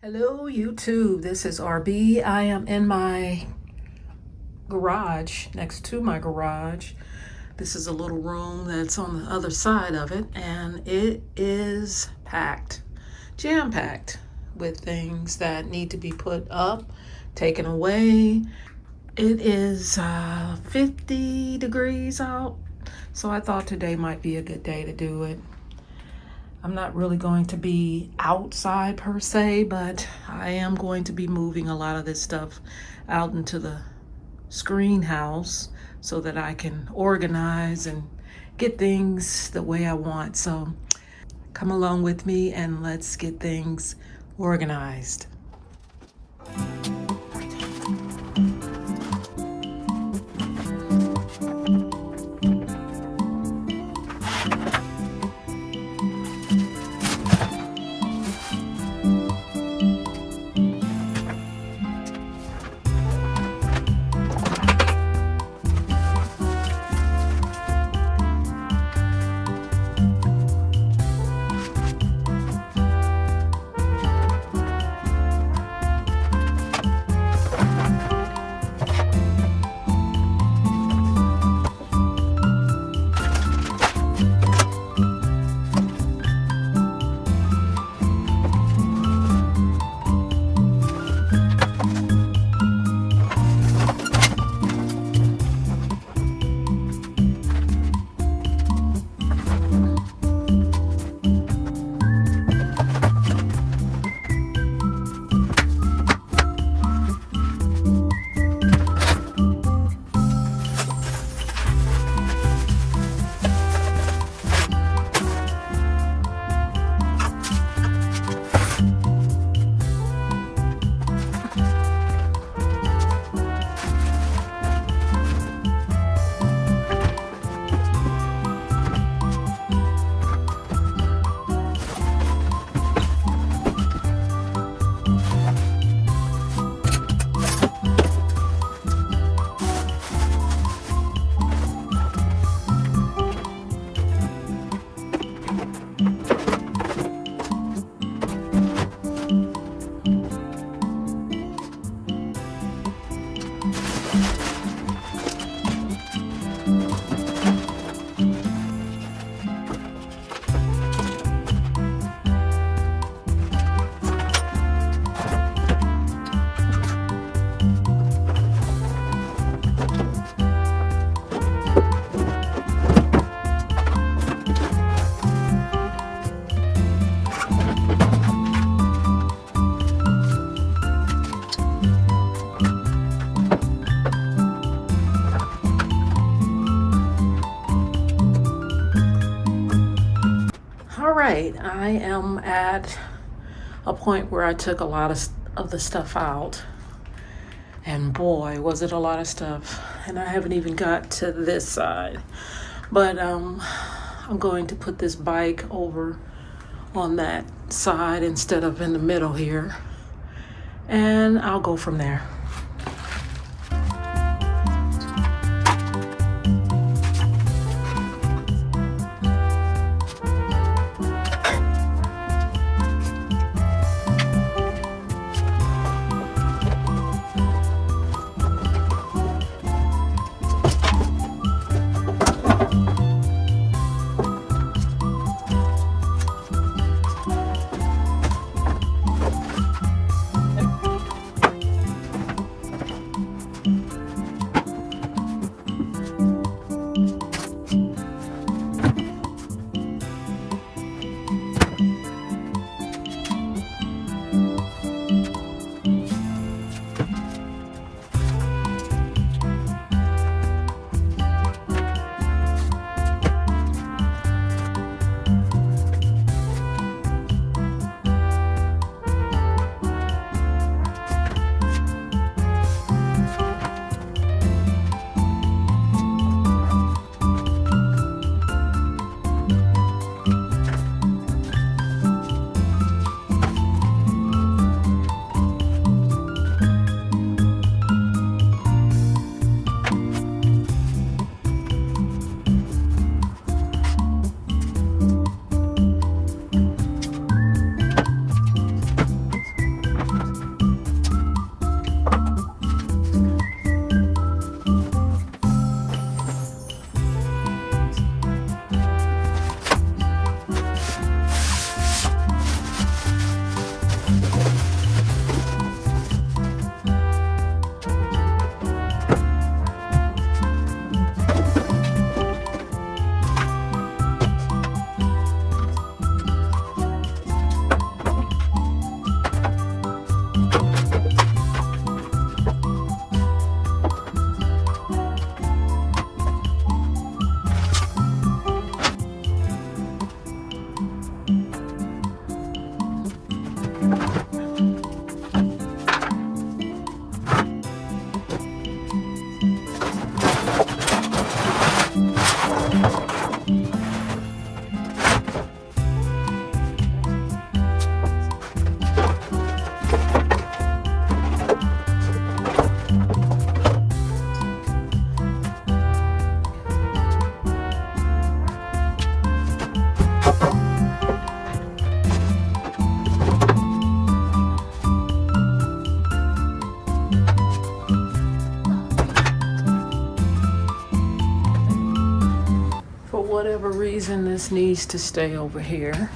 Hello YouTube, this is RB. I am in my garage, next to my garage. This is a little room that's on the other side of it, and it is packed, jam-packed with things that need to be put up, taken away. It is 50 degrees out, so I thought today might be a good day to do it. I'm not really going to be outside per se, but I am going to be moving a lot of this stuff out into the screen house so that I can organize and get things the way I want. So come along with me and let's get things organized. Right, I am at a point where I took a lot of the stuff out, and boy, was it a lot of stuff. And I haven't even got to this side, but I'm going to put this bike over on that side instead of in the middle here, and I'll go from there. reason this needs to stay over here.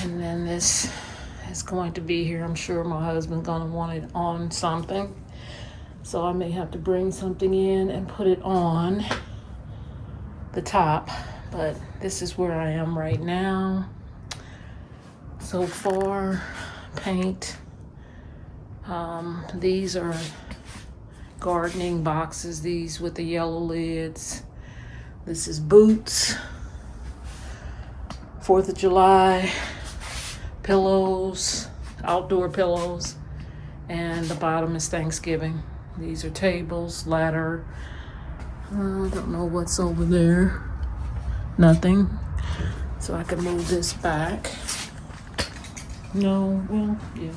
And then this is going to be here. I'm sure my husband's gonna want it on something. So I may have to bring something in and put it on the top. But this is where I am right now. So far, paint. These are gardening boxes, these with the yellow lids. This is boots, 4th of July, pillows, outdoor pillows, and the bottom is Thanksgiving. These are tables, ladder. I don't know what's over there. Nothing. So I can move this back. No, well, yeah.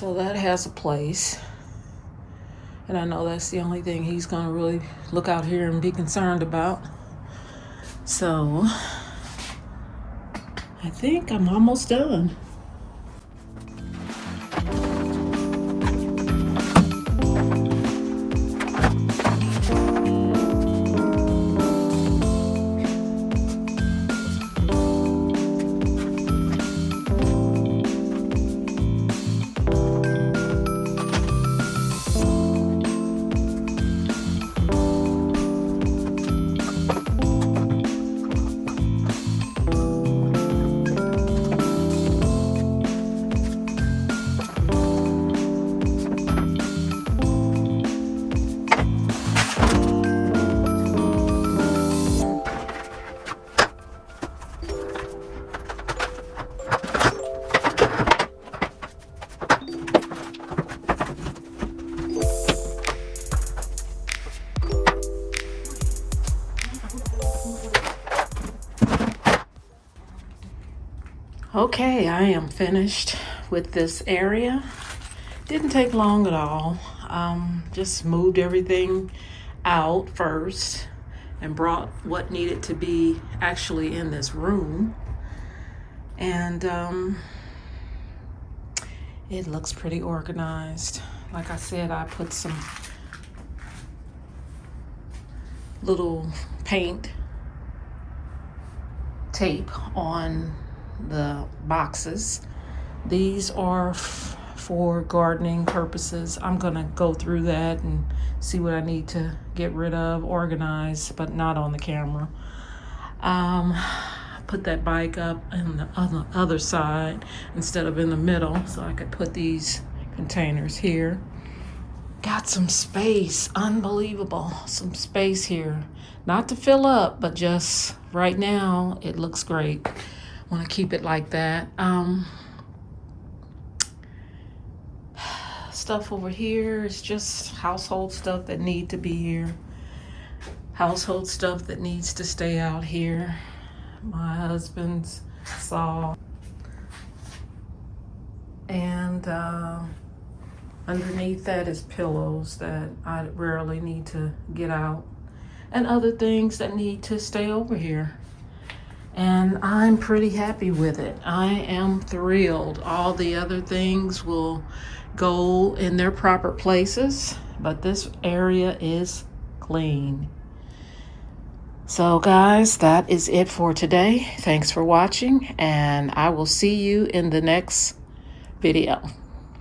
So that has a place. And I know that's the only thing he's gonna really look out here and be concerned about. So I think I'm almost done. Okay, I am finished with this area. Didn't take long at all. Just moved everything out first and brought what needed to be actually in this room. And it looks pretty organized. Like I said, I put some little paint tape on the boxes. These are for gardening purposes. I'm gonna go through that and see what I need to get rid of, organize, but not on the camera. Put that bike up on the other side instead of in the middle, so I could put these containers here. Got some space, unbelievable, some space here. Not to fill up, but just right now, it looks great. Want to keep it like that. Stuff over here is just household stuff that need to be here. Household stuff that needs to stay out here. My husband's saw. And underneath that is pillows that I rarely need to get out. And other things that need to stay over here. And I'm pretty happy with it. I am thrilled. All the other things will go in their proper places, but this area is clean. So guys, that is it for today. Thanks for watching, and I will see you in the next video.